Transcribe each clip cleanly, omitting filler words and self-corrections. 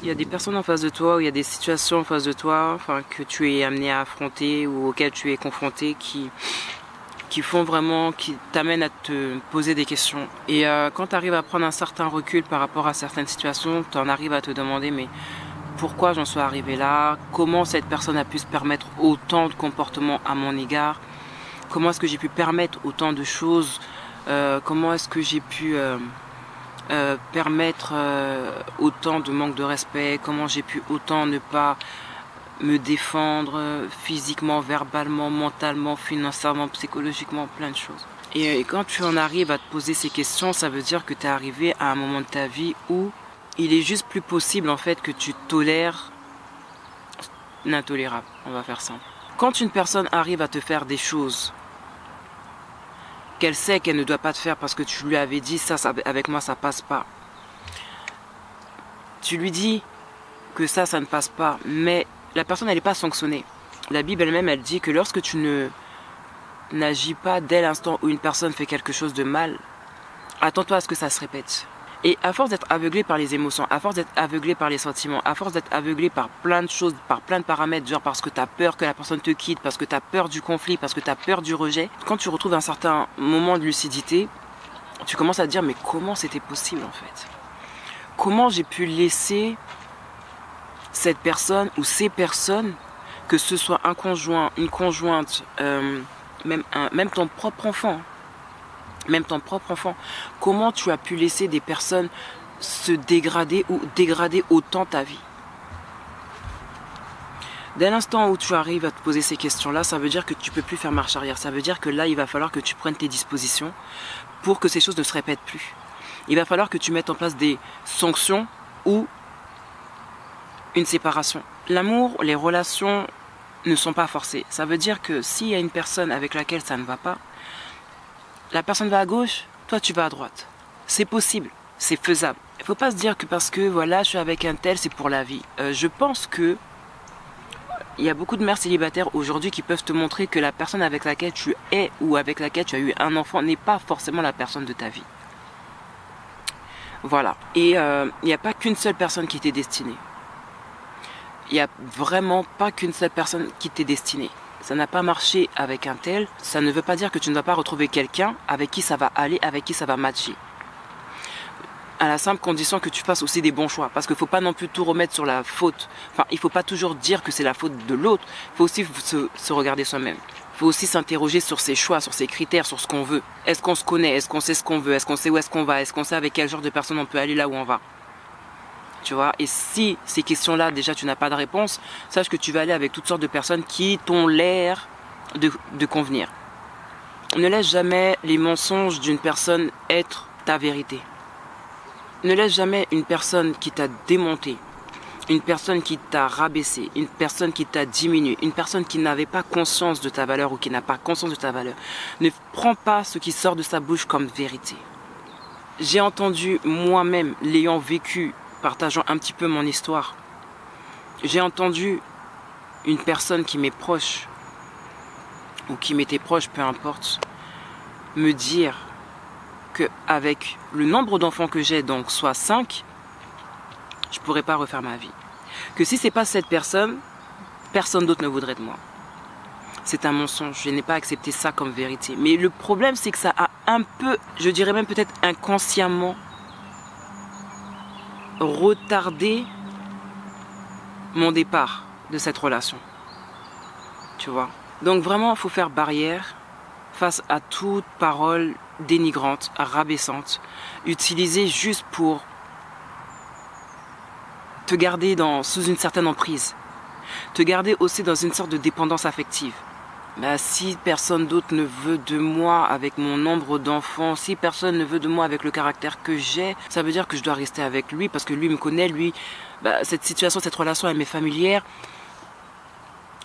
il y a des personnes en face de toi, ou il y a des situations en face de toi, enfin, que tu es amené à affronter ou auxquelles tu es confronté qui font vraiment, qui t'amènent à te poser des questions. Et quand tu arrives à prendre un certain recul par rapport à certaines situations, tu en arrives à te demander mais pourquoi j'en suis arrivé là? Comment cette personne a pu se permettre autant de comportements à mon égard? Comment est-ce que j'ai pu permettre autant de choses? Comment est-ce que j'ai pu permettre autant de manque de respect? Comment j'ai pu autant ne pas me défendre physiquement, verbalement, mentalement, financièrement, psychologiquement, plein de choses. Et quand tu en arrives à te poser ces questions, ça veut dire que tu es arrivé à un moment de ta vie où il est juste plus possible en fait que tu tolères l'intolérable, on va faire simple. Quand une personne arrive à te faire des choses qu'elle sait qu'elle ne doit pas te faire parce que tu lui avais dit ça avec moi ça passe pas. Tu lui dis que ça ne passe pas, mais la personne elle n'est pas sanctionnée. La Bible elle-même elle dit que lorsque tu n'agis pas dès l'instant où une personne fait quelque chose de mal, attends-toi à ce que ça se répète. Et à force d'être aveuglé par les émotions, à force d'être aveuglé par les sentiments, à force d'être aveuglé par plein de choses, par plein de paramètres, genre parce que tu as peur que la personne te quitte, parce que tu as peur du conflit, parce que tu as peur du rejet, quand tu retrouves un certain moment de lucidité, tu commences à te dire mais comment c'était possible en fait? Comment j'ai pu laisser cette personne ou ces personnes, que ce soit un conjoint, une conjointe, même ton propre enfant, comment tu as pu laisser des personnes se dégrader ou dégrader autant ta vie? Dès l'instant où tu arrives à te poser ces questions-là, ça veut dire que tu ne peux plus faire marche arrière. Ça veut dire que là, il va falloir que tu prennes tes dispositions pour que ces choses ne se répètent plus. Il va falloir que tu mettes en place des sanctions ou une séparation. L'amour, les relations ne sont pas forcées. Ça veut dire que s'il y a une personne avec laquelle ça ne va pas, la personne va à gauche, toi tu vas à droite. C'est possible, c'est faisable. Il ne faut pas se dire que parce que voilà, je suis avec un tel, c'est pour la vie. Je pense que il y a beaucoup de mères célibataires aujourd'hui qui peuvent te montrer que la personne avec laquelle tu es ou avec laquelle tu as eu un enfant n'est pas forcément la personne de ta vie. Voilà. Et il n'y a pas qu'une seule personne qui t'est destinée. Il n'y a vraiment pas qu'une seule personne qui t'est destinée. Ça n'a pas marché avec un tel, ça ne veut pas dire que tu ne vas pas retrouver quelqu'un avec qui ça va aller, avec qui ça va matcher. À la simple condition que tu fasses aussi des bons choix. Parce qu'il ne faut pas non plus tout remettre sur la faute. Enfin, il ne faut pas toujours dire que c'est la faute de l'autre. Il faut aussi se regarder soi-même. Il faut aussi s'interroger sur ses choix, sur ses critères, sur ce qu'on veut. Est-ce qu'on se connaît? Est-ce qu'on sait ce qu'on veut? Est-ce qu'on sait où est-ce qu'on va? Est-ce qu'on sait avec quel genre de personne on peut aller là où on va? Tu vois, et si ces questions-là, déjà, tu n'as pas de réponse, sache que tu vas aller avec toutes sortes de personnes qui t'ont l'air de convenir. Ne laisse jamais les mensonges d'une personne être ta vérité. Ne laisse jamais une personne qui t'a démonté, une personne qui t'a rabaissé, une personne qui t'a diminué, une personne qui n'avait pas conscience de ta valeur ou qui n'a pas conscience de ta valeur. Ne prends pas ce qui sort de sa bouche comme vérité. J'ai entendu moi-même, l'ayant vécu, partageant un petit peu mon histoire, j'ai entendu une personne qui m'est proche, ou qui m'était proche, peu importe, me dire qu'avec le nombre d'enfants que j'ai, donc soit 5, je ne pourrais pas refaire ma vie. Que si ce n'est pas cette personne, personne d'autre ne voudrait de moi. C'est un mensonge, je n'ai pas accepté ça comme vérité. Mais le problème, c'est que ça a un peu, je dirais même peut-être inconsciemment, retardé mon départ de cette relation. Tu vois. Donc vraiment, il faut faire barrière face à toute parole dénigrante, rabaissante, utilisée juste pour te garder sous une certaine emprise, te garder aussi dans une sorte de dépendance affective. Bah, si personne d'autre ne veut de moi avec mon nombre d'enfants, si personne ne veut de moi avec le caractère que j'ai, ça veut dire que je dois rester avec lui parce que lui me connaît, lui, cette situation, cette relation elle m'est familière.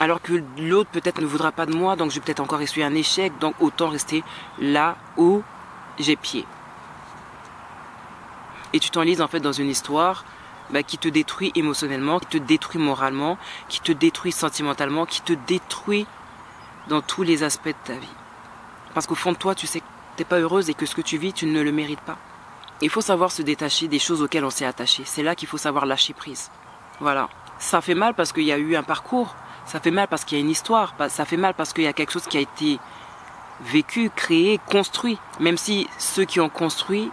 Alors que l'autre peut-être ne voudra pas de moi, donc je vais peut-être encore essuyer un échec, donc autant rester là où j'ai pied. Et tu t'enlises en fait dans une histoire qui te détruit émotionnellement, qui te détruit moralement, qui te détruit sentimentalement, qui te détruit dans tous les aspects de ta vie. Parce qu'au fond de toi, tu sais que tu n'es pas heureuse et que ce que tu vis, tu ne le mérites pas. Il faut savoir se détacher des choses auxquelles on s'est attaché. C'est là qu'il faut savoir lâcher prise. Voilà. Ça fait mal parce qu'il y a eu un parcours. Ça fait mal parce qu'il y a une histoire. Ça fait mal parce qu'il y a quelque chose qui a été vécu, créé, construit. Même si ceux qui ont construit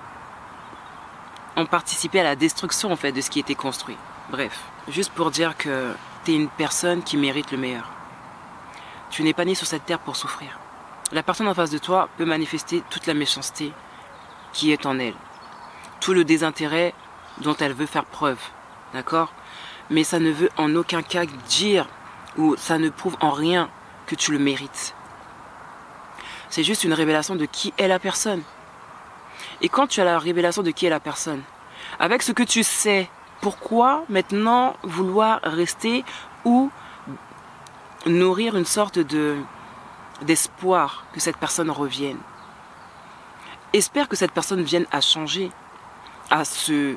ont participé à la destruction en fait de ce qui était construit. Bref, juste pour dire que tu es une personne qui mérite le meilleur. Tu n'es pas né sur cette terre pour souffrir. La personne en face de toi peut manifester toute la méchanceté qui est en elle. Tout le désintérêt dont elle veut faire preuve. D'accord? Mais ça ne veut en aucun cas dire ou ça ne prouve en rien que tu le mérites. C'est juste une révélation de qui est la personne. Et quand tu as la révélation de qui est la personne, avec ce que tu sais, pourquoi maintenant vouloir rester ou nourrir une sorte d'espoir que cette personne revienne? Espère que cette personne vienne à changer, à se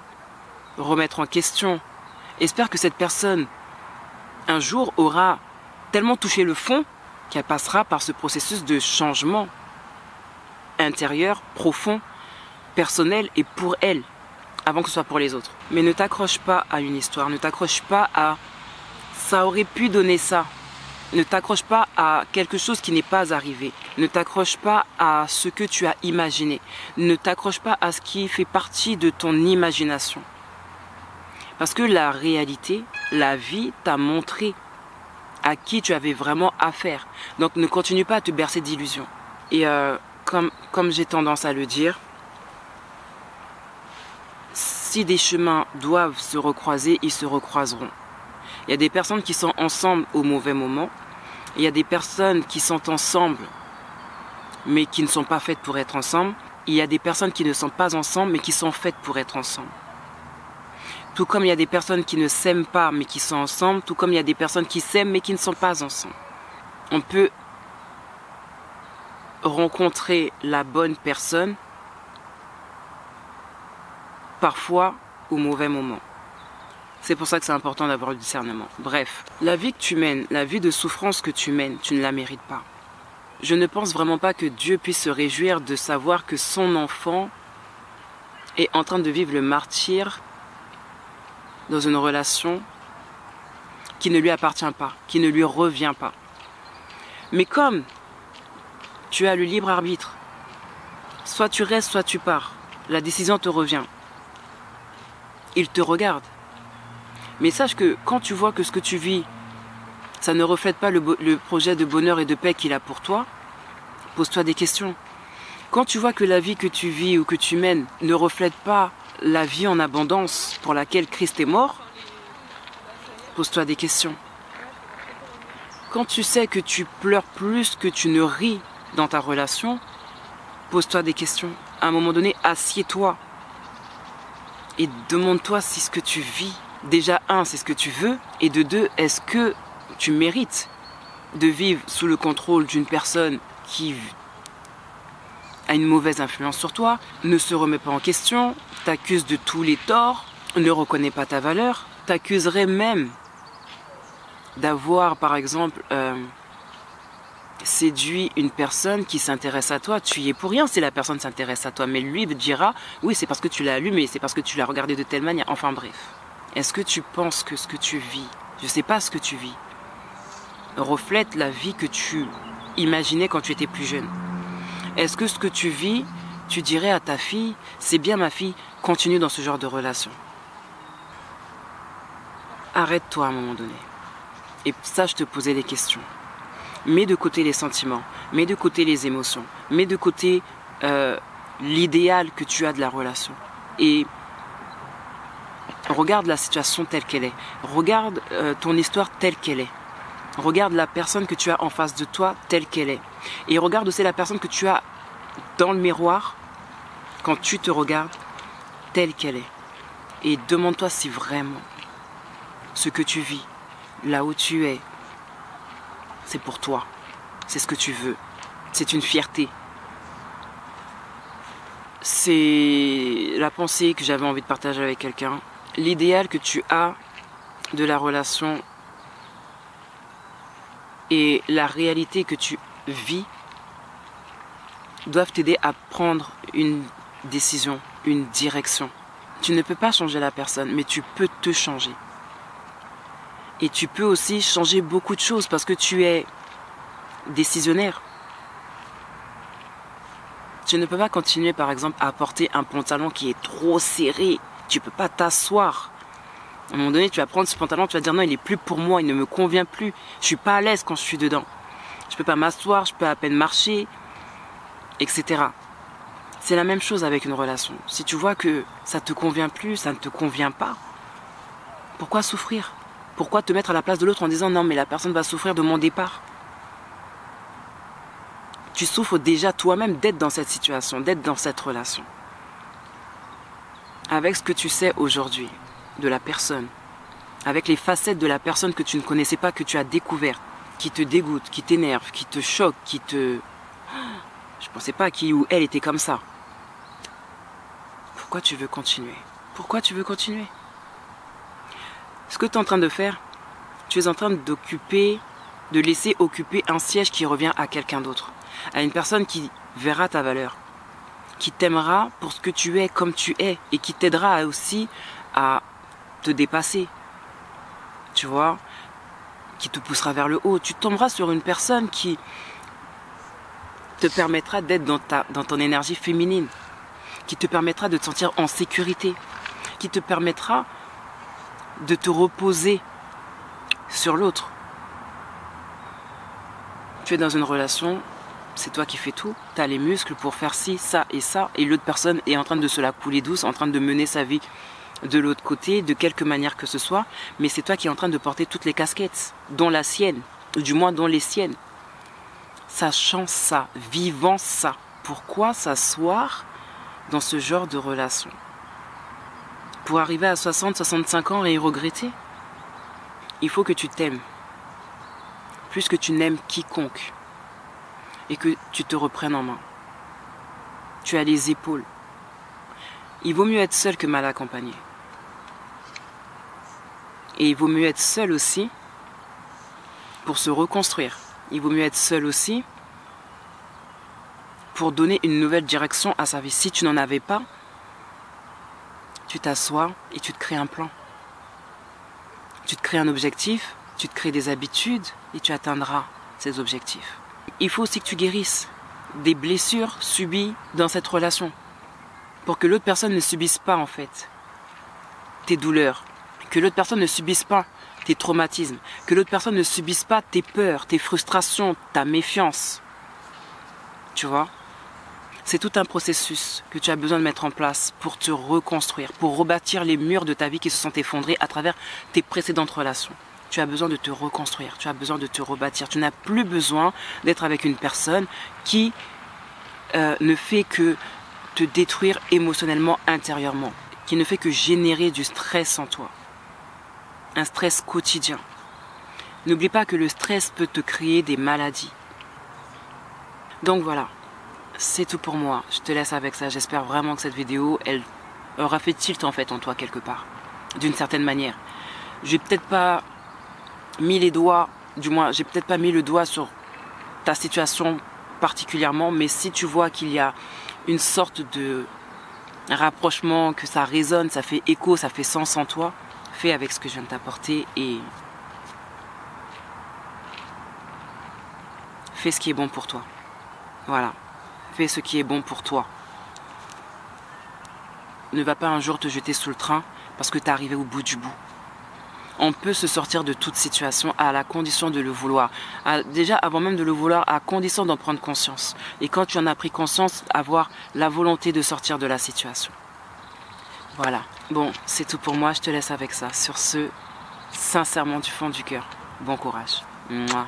remettre en question. Espère que cette personne, un jour, aura tellement touché le fond qu'elle passera par ce processus de changement intérieur, profond, personnel et pour elle, avant que ce soit pour les autres. Mais ne t'accroche pas à une histoire, ne t'accroche pas à « ça aurait pu donner ça ». Ne t'accroche pas à quelque chose qui n'est pas arrivé. Ne t'accroche pas à ce que tu as imaginé. Ne t'accroche pas à ce qui fait partie de ton imagination. Parce que la réalité, la vie t'a montré à qui tu avais vraiment affaire. Donc ne continue pas à te bercer d'illusions. Et comme j'ai tendance à le dire, si des chemins doivent se recroiser, ils se recroiseront. Il y a des personnes qui sont ensemble au mauvais moment. Il y a des personnes qui sont ensemble, mais qui ne sont pas faites pour être ensemble. Il y a des personnes qui ne sont pas ensemble, mais qui sont faites pour être ensemble. Tout comme il y a des personnes qui ne s'aiment pas, mais qui sont ensemble. Tout comme il y a des personnes qui s'aiment, mais qui ne sont pas ensemble. On peut rencontrer la bonne personne, parfois au mauvais moment. C'est pour ça que c'est important d'avoir le discernement. Bref, la vie que tu mènes, la vie de souffrance que tu mènes, tu ne la mérites pas. Je ne pense vraiment pas que Dieu puisse se réjouir de savoir que son enfant est en train de vivre le martyre dans une relation qui ne lui appartient pas, qui ne lui revient pas. Mais comme tu as le libre arbitre, soit tu restes, soit tu pars, la décision te revient. Il te regarde. Mais sache que quand tu vois que ce que tu vis, ça ne reflète pas le projet de bonheur et de paix qu'il a pour toi, pose-toi des questions. Quand tu vois que la vie que tu vis ou que tu mènes ne reflète pas la vie en abondance pour laquelle Christ est mort, pose-toi des questions. Quand tu sais que tu pleures plus que tu ne ris dans ta relation, pose-toi des questions. À un moment donné, assieds-toi et demande-toi si ce que tu vis, déjà, un, c'est ce que tu veux, et de deux, est-ce que tu mérites de vivre sous le contrôle d'une personne qui a une mauvaise influence sur toi, ne se remet pas en question, t'accuse de tous les torts, ne reconnaît pas ta valeur, t'accuserait même d'avoir, par exemple, séduit une personne qui s'intéresse à toi. Tu y es pour rien si la personne s'intéresse à toi, mais lui dira, oui, c'est parce que tu l'as allumé, c'est parce que tu l'as regardé de telle manière, enfin bref. Est-ce que tu penses que ce que tu vis, je ne sais pas ce que tu vis, reflète la vie que tu imaginais quand tu étais plus jeune? Est-ce que ce que tu vis, tu dirais à ta fille, c'est bien ma fille, continue dans ce genre de relation? Arrête-toi à un moment donné et sache te poser des questions. Mets de côté les sentiments, mets de côté les émotions, mets de côté l'idéal que tu as de la relation. Et regarde la situation telle qu'elle est. Regarde ton histoire telle qu'elle est. Regarde la personne que tu as en face de toi telle qu'elle est. Et regarde aussi la personne que tu as dans le miroir quand tu te regardes telle qu'elle est. Et demande-toi si vraiment ce que tu vis, là où tu es, c'est pour toi. C'est ce que tu veux. C'est une fierté. C'est la pensée que j'avais envie de partager avec quelqu'un. L'idéal que tu as de la relation et la réalité que tu vis doivent t'aider à prendre une décision, une direction. Tu ne peux pas changer la personne, mais tu peux te changer. Et tu peux aussi changer beaucoup de choses parce que tu es décisionnaire. Tu ne peux pas continuer par exemple à porter un pantalon qui est trop serré. Tu ne peux pas t'asseoir. À un moment donné, tu vas prendre ce pantalon, tu vas dire non, il n'est plus pour moi, il ne me convient plus. Je ne suis pas à l'aise quand je suis dedans. Je ne peux pas m'asseoir, je peux à peine marcher, etc. C'est la même chose avec une relation. Si tu vois que ça ne te convient plus, ça ne te convient pas, pourquoi souffrir? Pourquoi te mettre à la place de l'autre en disant non mais la personne va souffrir de mon départ? Tu souffres déjà toi-même d'être dans cette situation, d'être dans cette relation. Avec ce que tu sais aujourd'hui de la personne, avec les facettes de la personne que tu ne connaissais pas, que tu as découvert, qui te dégoûte, qui t'énerve, qui te choque, qui te... Je pensais pas qu'il ou elle était comme ça. Pourquoi tu veux continuer? Pourquoi tu veux continuer? Ce que tu es en train de faire, tu es en train de laisser occuper un siège qui revient à quelqu'un d'autre. À une personne qui verra ta valeur, qui t'aimera pour ce que tu es comme tu es et qui t'aidera aussi à te dépasser. Tu vois, qui te poussera vers le haut. Tu tomberas sur une personne qui te permettra d'être dans ton énergie féminine, qui te permettra de te sentir en sécurité, qui te permettra de te reposer sur l'autre. Tu es dans une relation, c'est toi qui fais tout, tu as les muscles pour faire ci, ça, et l'autre personne est en train de se la couler douce, en train de mener sa vie de l'autre côté, de quelque manière que ce soit, mais c'est toi qui es en train de porter toutes les casquettes, dont la sienne, ou du moins dont les siennes. Sachant ça, vivant ça, pourquoi s'asseoir dans ce genre de relation? Pour arriver à 60, 65 ans et y regretter? Il faut que tu t'aimes, plus que tu n'aimes quiconque, et que tu te reprennes en main. Tu as les épaules. Il vaut mieux être seul que mal accompagné. Et il vaut mieux être seul aussi pour se reconstruire. Il vaut mieux être seul aussi pour donner une nouvelle direction à sa vie. Si tu n'en avais pas, tu t'assois et tu te crées un plan. Tu te crées un objectif, tu te crées des habitudes et tu atteindras ces objectifs. Il faut aussi que tu guérisses des blessures subies dans cette relation pour que l'autre personne ne subisse pas en fait tes douleurs, que l'autre personne ne subisse pas tes traumatismes, que l'autre personne ne subisse pas tes peurs, tes frustrations, ta méfiance. Tu vois? C'est tout un processus que tu as besoin de mettre en place pour te reconstruire, pour rebâtir les murs de ta vie qui se sont effondrés à travers tes précédentes relations. Tu as besoin de te reconstruire, tu as besoin de te rebâtir. Tu n'as plus besoin d'être avec une personne qui ne fait que te détruire émotionnellement, intérieurement, qui ne fait que générer du stress en toi. Un stress quotidien. N'oublie pas que le stress peut te créer des maladies. Donc voilà, c'est tout pour moi. Je te laisse avec ça. J'espère vraiment que cette vidéo, elle aura fait tilt en fait en toi quelque part, d'une certaine manière. J'ai peut-être pas mis les doigts, du moins j'ai peut-être pas mis le doigt sur ta situation particulièrement, mais si tu vois qu'il y a une sorte de rapprochement, que ça résonne, ça fait écho, ça fait sens en toi, fais avec ce que je viens de t'apporter et fais ce qui est bon pour toi. Voilà, fais ce qui est bon pour toi. Ne va pas un jour te jeter sous le train parce que tu es arrivé au bout du bout. On peut se sortir de toute situation à la condition de le vouloir. Déjà, avant même de le vouloir, à condition d'en prendre conscience. Et quand tu en as pris conscience, avoir la volonté de sortir de la situation. Voilà. Bon, c'est tout pour moi. Je te laisse avec ça. Sur ce, sincèrement du fond du cœur, bon courage. Mouah.